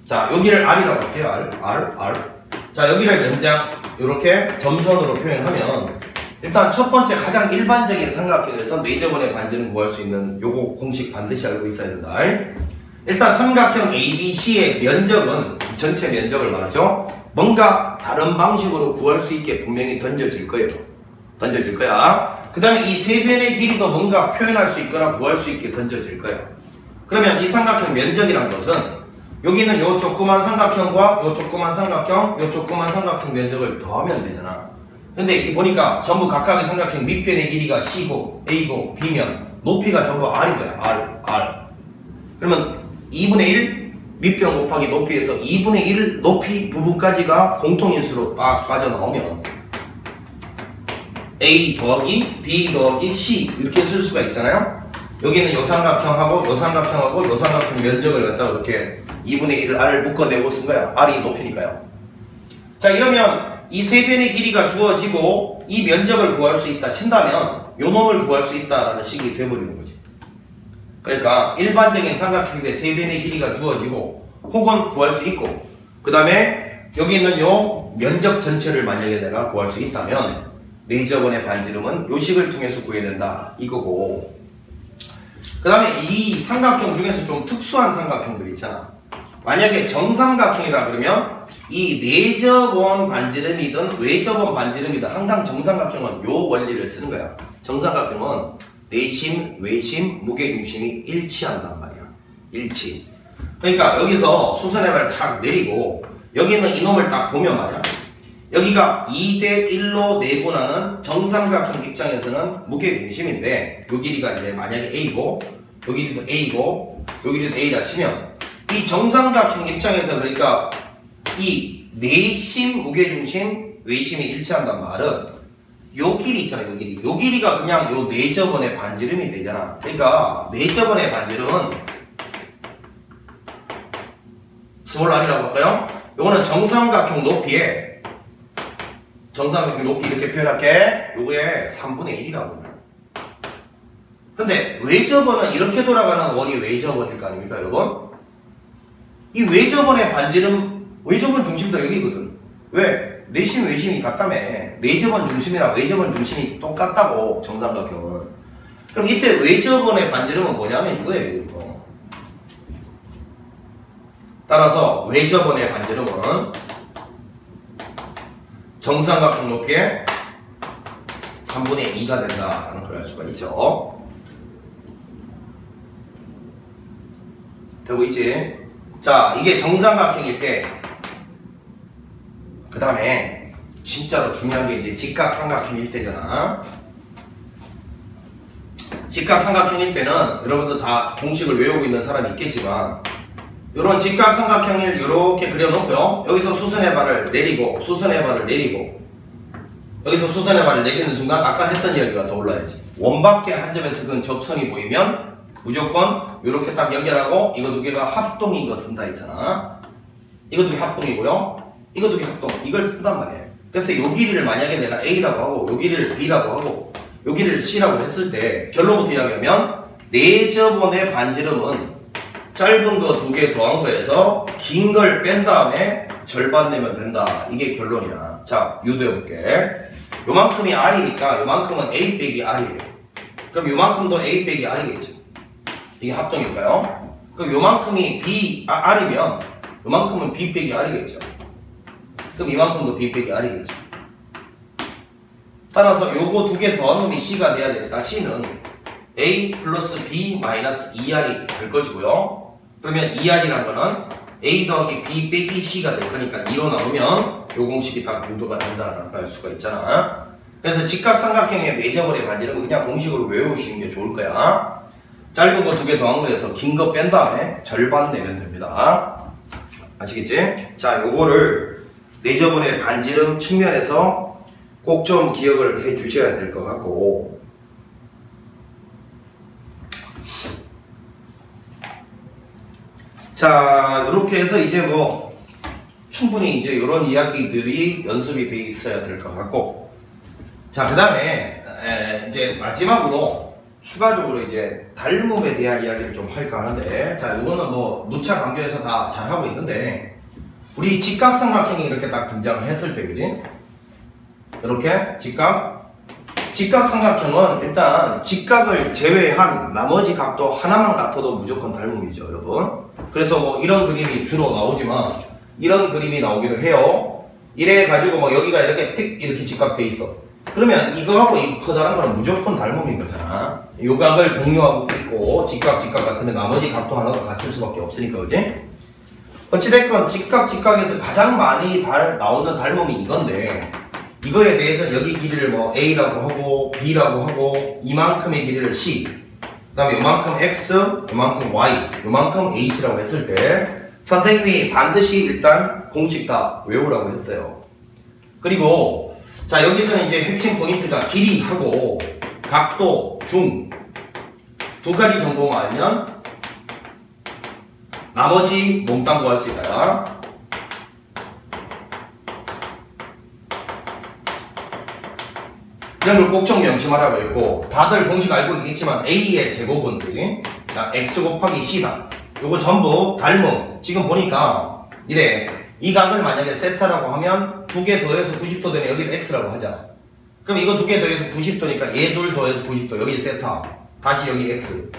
Speaker 1: 자, 여기를 R이라고 할게요. R. 자, 여기를 연장 요렇게 점선으로 표현하면 일단 첫 번째 가장 일반적인 삼각형에서 내접원의 반지름 구할 수 있는 요거 공식 반드시 알고 있어야 된다. 일단 삼각형 ABC의 면적은 전체 면적을 말하죠. 뭔가 다른 방식으로 구할 수 있게 분명히 던져질 거야. 그 다음에 이 세 변의 길이도 뭔가 표현할 수 있거나 구할 수 있게 던져질 거야. 그러면 이 삼각형 면적이란 것은 여기는 요 조그만 삼각형과 요 조그만 삼각형 면적을 더하면 되잖아. 근데 이 보니까 전부 각각의 삼각형 밑변의 길이가 C고 A고 B면 높이가 전부 R인 거야. R. 그러면 2분의 1 밑변 곱하기 높이에서 2분의 1 높이 부분까지가 공통인수로 딱 빠져나오면 A 더하기 B 더하기 C 이렇게 쓸 수가 있잖아요. 여기는 요 삼각형하고 요 삼각형하고 요 삼각형 면적을 갖다가 이렇게 2분의 1을 R을 묶어내고 쓴 거야. R이 높이니까요. 자, 이러면 이 세 변의 길이가 주어지고 이 면적을 구할 수 있다 친다면 요 놈을 구할 수 있다라는 식이 돼버리는 거지. 그러니까 일반적인 삼각형인데 세 변의 길이가 주어지고 혹은 구할 수 있고 그 다음에 여기 있는 요 면적 전체를 만약에 내가 구할 수 있다면 네저번의 반지름은 요 식을 통해서 구해야 된다 이거고, 그 다음에 이 삼각형 중에서 좀 특수한 삼각형들 있잖아. 만약에 정삼각형이다 그러면 이 내접원 반지름이든 외접원 반지름이든 항상 정삼각형은 요 원리를 쓰는 거야. 정삼각형은 내심, 외심, 무게중심이 일치한단 말이야. 일치. 그러니까 여기서 수선의 발을 탁 내리고 여기 있는 이놈을 딱 보면 말이야. 여기가 2대 1로 내분하는 정삼각형 입장에서는 무게중심인데 요 길이가 이제 만약에 A고 요 길이도 A고 요 길이도 A다 치면 이 정삼각형 입장에서 그러니까 이 내심, 무게중심, 외심이 일치한단 말은 요 길이 있잖아요. 요 길이. 요 길이가 그냥 요 네저번의 반지름이 되잖아. 그러니까 네저번의 반지름은 스몰 r이라고 할까요? 요거는 정삼각형 높이에 정삼각형 높이 이렇게 표현할게. 요게 3분의 1이라고. 근데 외접원은 이렇게 돌아가는 원이 외접원일 거 아닙니까, 여러분? 이 외접원의 반지름, 외접원 중심도 여기거든. 왜? 내심, 외심이 같다며. 내접원 중심이랑 외접원 중심이 똑같다고, 정삼각형은. 그럼 이때 외접원의 반지름은 뭐냐면 이거예요, 이거. 따라서 외접원의 반지름은 정삼각형 높이에 3분의 2가 된다라는 걸 알 수가 있죠. 되고 있지? 자, 이게 정삼각형일 때, 그 다음에 진짜로 중요한 게 이제 직각삼각형일 때잖아. 직각삼각형일 때는 여러분들 다 공식을 외우고 있는 사람이 있겠지만, 요런 직각삼각형을 이렇게 그려놓고요. 여기서 수선의 발을 내리고, 수선의 발을 내리고, 여기서 수선의 발을 내리는 순간 아까 했던 이야기가 떠올라야지. 원밖에 한 점에서 그 접선이 보이면 무조건 이렇게 딱 연결하고 이거 두 개가 합동인 거 쓴다 했잖아. 이거 두 개 합동이고요. 이거 두 개 합동. 이걸 쓴단 말이에요. 그래서 요 길이를 만약에 내가 A라고 하고 요 길이를 B라고 하고 요 길이를 C라고 했을 때 결론부터 이야기하면 네저번의 반지름은 짧은 거 두 개 더한 거에서 긴 걸 뺀 다음에 절반 내면 된다. 이게 결론이야. 자, 유도해볼게. 요만큼이 R이니까 요만큼은 A 빼기 R이에요. 그럼 요만큼도 A 빼기 R이겠죠. 이게 합동일까요? 그럼 요만큼이 R이면 요만큼은 B 빼기 R이겠죠. 그럼 이만큼도 B 빼기 R이겠죠. 따라서 요거 두 개 더한 놈이 C가 돼야 되니까 C는 A 플러스 B 마이너스 2R이 될 것이고요. 그러면 2R이란 거는 A 더하기 B 빼기 C가 될 거니까 2로 나누면 요 공식이 딱 유도가 된다라는 걸 알 수가 있잖아. 그래서 직각삼각형의 네저번의 반지름은 그냥 공식으로 외우시는 게 좋을 거야. 짧은 거 두 개 더한 거에서 긴 거 뺀 다음에 절반 내면 됩니다. 아시겠지? 자, 요거를 네저번의 반지름 측면에서 꼭 좀 기억을 해 주셔야 될 것 같고, 자, 이렇게 해서 이제 뭐 충분히 이제 이런 이야기들이 연습이 돼 있어야 될 것 같고, 자, 그 다음에 이제 마지막으로 추가적으로 이제 닮음에 대한 이야기를 좀 할까 하는데, 자, 이거는 뭐 누차 강조해서 다 잘하고 있는데, 우리 직각삼각형이 이렇게 딱 등장을 했을 때, 그지? 이렇게 직각삼각형은 일단 직각을 제외한 나머지 각도 하나만 같아도 무조건 닮음이죠, 여러분. 그래서 뭐 이런 그림이 주로 나오지만 이런 그림이 나오기도 해요. 이래 가지고 뭐 여기가 이렇게 띡 이렇게 직각돼 있어. 그러면 이거하고 이 커다란 거는 무조건 닮음인 거잖아. 요 각을 공유하고 있고 직각 같으면 나머지 각도 하나도 같을 수밖에 없으니까, 그지? 어찌됐건 직각에서 가장 많이 나오는 닮음이 이건데, 이거에 대해서 여기 길이를 뭐 A라고 하고 B라고 하고 이만큼의 길이를 C, 그 다음에 요만큼 X, 요만큼 Y, 요만큼 H라고 했을 때 선생님이 반드시 일단 공식 다 외우라고 했어요. 그리고 자 여기서는 이제 핵심 포인트가 길이하고 각도, 중 두 가지 정보만 알면 나머지 몽땅 구할 수 있다. 이런 걸 꼭 좀 명심하라고 했고, 다들 공식 알고 있겠지만 A의 제곱은 그지? 자, X 곱하기 C다. 요거 전부 닮음. 지금 보니까 이래. 이 각을 만약에 세타라고 하면 두 개 더해서 90도 되네. 여기는 X라고 하자. 그럼 이거 두 개 더해서 90도니까 얘 둘 더해서 90도. 여기 세타. 다시 여기 X.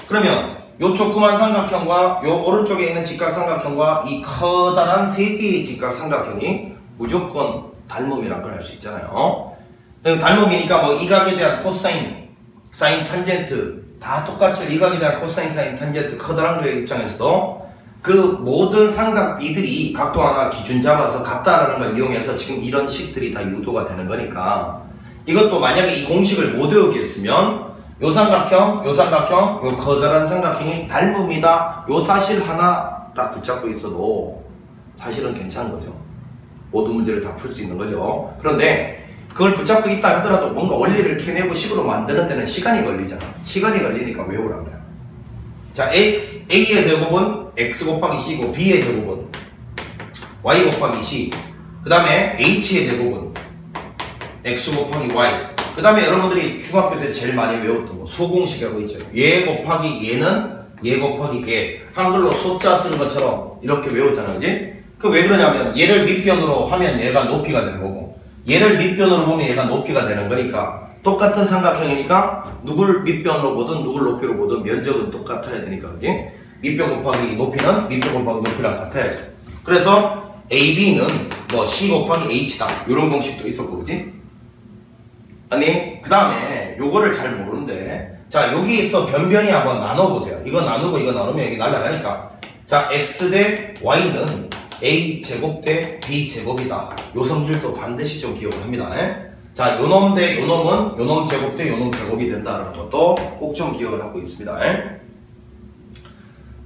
Speaker 1: 그러면 요 조그만 삼각형과 요 오른쪽에 있는 직각삼각형과 이 커다란 세 개의 직각삼각형이 무조건 닮음이란 걸 알 수 있잖아요. 닮음이니까 뭐 이 각에 대한 코사인, 사인, 탄젠트 다 똑같죠. 이 각에 대한 코사인, 사인, 탄젠트 커다란 거의 입장에서도 그 모든 삼각비들이 각도 하나 기준 잡아서 같다라는 걸 이용해서 지금 이런 식들이 다 유도가 되는 거니까 이것도 만약에 이 공식을 못 외우겠으면 요 삼각형, 요 삼각형, 요 커다란 삼각형이 닮음이다. 요 사실 하나 딱 붙잡고 있어도 사실은 괜찮은 거죠. 모든 문제를 다 풀 수 있는 거죠. 그런데 그걸 붙잡고 있다 하더라도 뭔가 원리를 캐내고 식으로 만드는 데는 시간이 걸리잖아. 시간이 걸리니까 외우란 거야. 자, A의 제곱은 X 곱하기 C고 B의 제곱은 Y 곱하기 C. 그 다음에 H의 제곱은 X 곱하기 Y. 그 다음에 여러분들이 중학교 때 제일 많이 외웠던 거 소공식이라고 있죠. 얘 곱하기 얘는 얘 곱하기 얘. 한글로 숫자 쓰는 것처럼 이렇게 외웠잖아. 그지? 그 왜 그러냐면 얘를 밑변으로 하면 얘가 높이가 되는 거고 얘를 밑변으로 보면 얘가 높이가 되는 거니까 똑같은 삼각형이니까 누굴 밑변으로 보든 누굴 높이로 보든 면적은 똑같아야 되니까 그지? 밑변 곱하기 높이는 밑변 곱하기 높이랑 같아야죠. 그래서 AB는 뭐 C 곱하기 H다 이런 공식도 있었고 그지? 아니 그 다음에 요거를 잘 모르는데 자 여기에서 변변히 한번 나눠보세요. 이거 나누고 이거 나누면 여기 날라가니까 자 X 대 Y는 A 제곱 대 B 제곱이다. 요 성질도 반드시 좀 기억을 합니다. 자 요놈 대 요놈은 요놈 제곱 대 요놈 제곱이 된다는 것도 꼭 좀 기억을 하고 있습니다.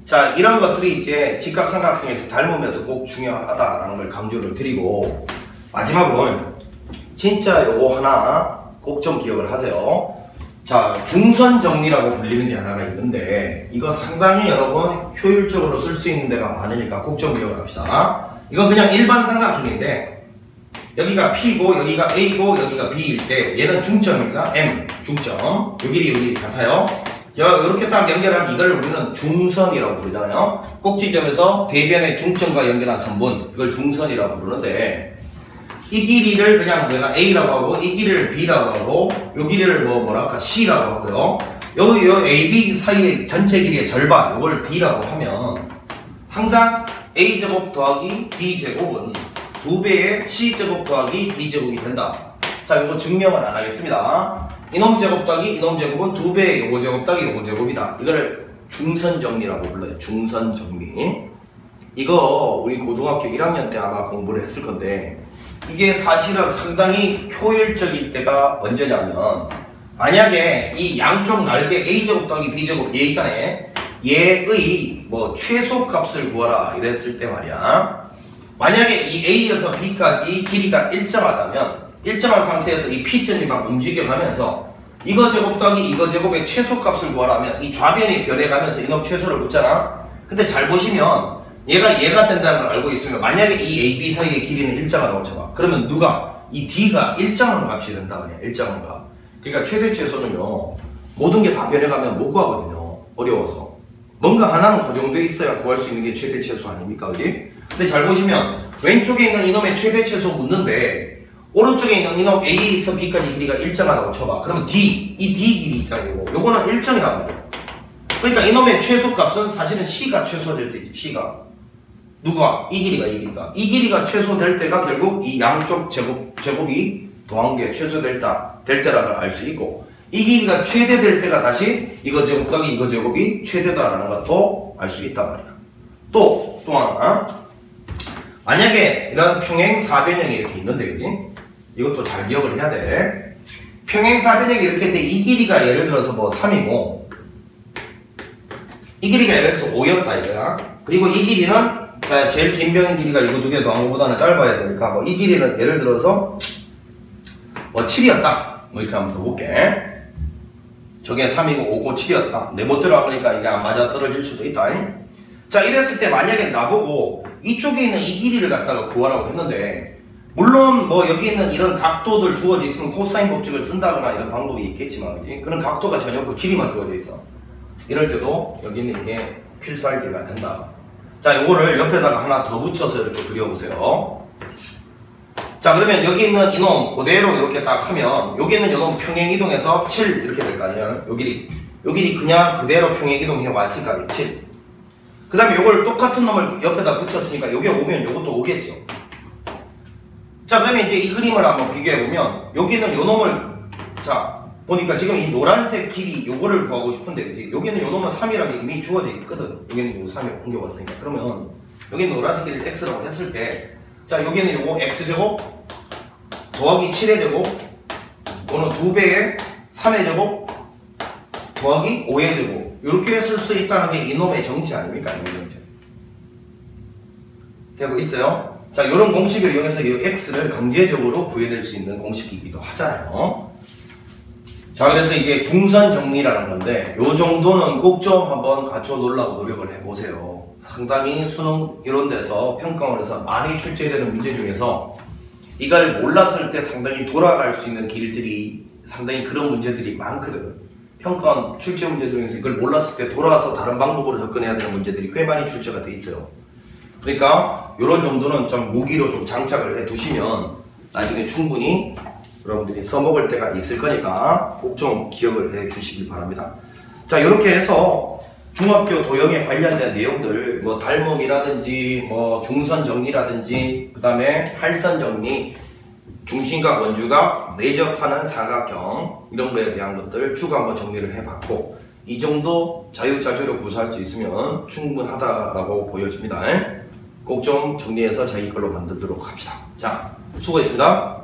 Speaker 1: 자 이런 것들이 이제 직각삼각형에서 닮으면서 꼭 중요하다라는 걸 강조를 드리고 마지막으로 진짜 요거 하나 꼭 좀 기억을 하세요. 자, 중선 정리라고 불리는 게 하나가 있는데 이거 상당히 여러분 효율적으로 쓸 수 있는 데가 많으니까 꼭 좀 기억을 합시다. 이건 그냥 일반 삼각형인데 여기가 P고 여기가 A고 여기가 B일 때 얘는 중점입니다. M 중점 여기 같아요. 이렇게 딱 연결한 이걸 우리는 중선이라고 부르잖아요. 꼭지점에서 대변의 중점과 연결한 선분 이걸 중선이라고 부르는데 이 길이를 그냥 내가 A라고 하고 이 길이를 B라고 하고 이 길이를 뭐랄까 C라고 하고요. 여기 요 AB 사이의 전체 길이의 절반 이걸 D라고 하면 항상 A제곱 더하기 B제곱은 2배의 C제곱 더하기 D제곱이 된다. 자 이거 증명은 안 하겠습니다. 이놈 제곱 더하기 이놈 제곱은 2배의 요거 제곱 더하기 요거 제곱이다. 이거를 중선정리라고 불러요. 중선정리. 이거 우리 고등학교 1학년 때 아마 공부를 했을 건데 이게 사실은 상당히 효율적일 때가 언제냐면 만약에 이 양쪽 날개 A제곱 더하기 B제곱 얘 있잖아요. 얘의 뭐 최소값을 구하라 이랬을 때 말이야. 만약에 이 A에서 B까지 길이가 일정하다면 일정한 상태에서 이 P점이 막 움직여가면서 이거 제곱 더하기 이거 제곱의 최소값을 구하라면 이 좌변이 변해가면서 이놈 최소를 묻잖아. 근데 잘 보시면 얘가 된다는 걸 알고 있으면 만약에 이 A, B 사이의 길이는 일정하다고 쳐봐. 그러면 누가? 이 D가 일정한 값이 된다 그냥 일정한 값. 그러니까 최대 최소는요 모든 게 다 변해가면 못 구하거든요. 어려워서. 뭔가 하나는 고정되어 있어야 구할 수 있는 게 최대 최소 아닙니까? 그지? 근데 잘 보시면 왼쪽에 있는 이놈의 최대 최소 묻는데 오른쪽에 있는 이놈 A에서 B까지 길이가 일정하다고 쳐봐. 그러면 D, 이 D 길이 있잖아요. 요거는 일정이란 말이에요. 그러니까 이놈의 최소값은 사실은 C가 최소될 때지. C가. 누가? 이 길이가. 이 길이가 최소될 때가 결국 이 양쪽 제곱이 더한 게 최소될 때라는 걸 알 수 있고 이 길이가 최대될 때가 다시 이거 제곱 더하기 이거 제곱이 최대다라는 것도 알 수 있단 말이야. 또 하나 만약에 이런 평행 사변형이 이렇게 있는데 그지? 이것도 잘 기억을 해야 돼. 평행사변형이 이렇게 했는데 이 길이가 예를 들어서 뭐 3이고 이 길이가 예를 들어서 5였다 이거야. 그리고 이 길이는 자, 제일 긴 병의 길이가 이거 두 개 더한 것보다는 짧아야 되니까 뭐 이 길이는 예를 들어서 뭐 7이었다. 뭐 이렇게 한번 더 볼게. 저게 3이고 5고 7이었다. 내 멋대로 하니까 이게 안 맞아 떨어질 수도 있다. 자, 이랬을 때 만약에 나보고 이쪽에 있는 이 길이를 갖다가 구하라고 했는데 물론 뭐 여기 있는 이런 각도들 주어져 있으면 코사인 법칙을 쓴다거나 이런 방법이 있겠지만 그지? 그런 각도가 전혀 그 길이만 주어져 있어. 이럴 때도 여기 있는 이게 필살기가 된다. 자, 요거를 옆에다가 하나 더 붙여서 이렇게 그려보세요. 자, 그러면 여기 있는 이놈 그대로 이렇게 딱 하면 여기 있는 이놈 평행이동해서 7 이렇게 될 거 아니에요. 요 길이 그냥 그대로 평행이동해 왔을 거 아니에요. 7. 그 다음에 요걸 똑같은 놈을 옆에다 붙였으니까 요게 오면 요것도 오겠죠. 자, 그러면 이제 이 그림을 한번 비교해보면 여기는 요 놈을 자 보니까 지금 이 노란색 길이 요거를 구하고 싶은데 그치? 여기는 요 놈은 3이라는 게 이미 주어져 있거든. 여기는 요 3이 옮겨왔으니까. 그러면 여기는 노란색 길이를 x라고 했을 때 자, 여기는 요거 x제곱 더하기 7의 제곱 요거는 2배의 3의 제곱 더하기 5의 제곱 이렇게 쓸 수 있다는 게 이놈의 정치 아닙니까? 이놈의 정치. 되고 있어요? 자, 이런 공식을 이용해서 이 x를 강제적으로 구해낼 수 있는 공식이기도 하잖아요. 자, 그래서 이게 중선 정리라는 건데 요 정도는 꼭 좀 한번 갖춰 놓으려고 노력을 해보세요. 상당히 수능 이런 데서 평가원에서 많이 출제되는 문제 중에서 이걸 몰랐을 때 상당히 돌아갈 수 있는 길들이 상당히 그런 문제들이 많거든. 평가원 출제 문제 중에서 이걸 몰랐을 때 돌아와서 다른 방법으로 접근해야 되는 문제들이 꽤 많이 출제가 돼 있어요. 그러니까 이런 정도는 좀 무기로 좀 장착을 해 두시면 나중에 충분히 여러분들이 써먹을 때가 있을 거니까 꼭 좀 기억을 해 주시길 바랍니다. 자, 이렇게 해서 중학교 도형에 관련된 내용들 뭐 닮음이라든지 뭐 중선 정리라든지 그 다음에 할선 정리 중심과 원주가 내접하는 사각형 이런 거에 대한 것들 쭉 한번 정리를 해봤고 이 정도 자유자재로 구사할 수 있으면 충분하다라고 보여집니다. 꼭 좀 정리해서 자기 걸로 만들도록 합시다. 자, 수고했습니다.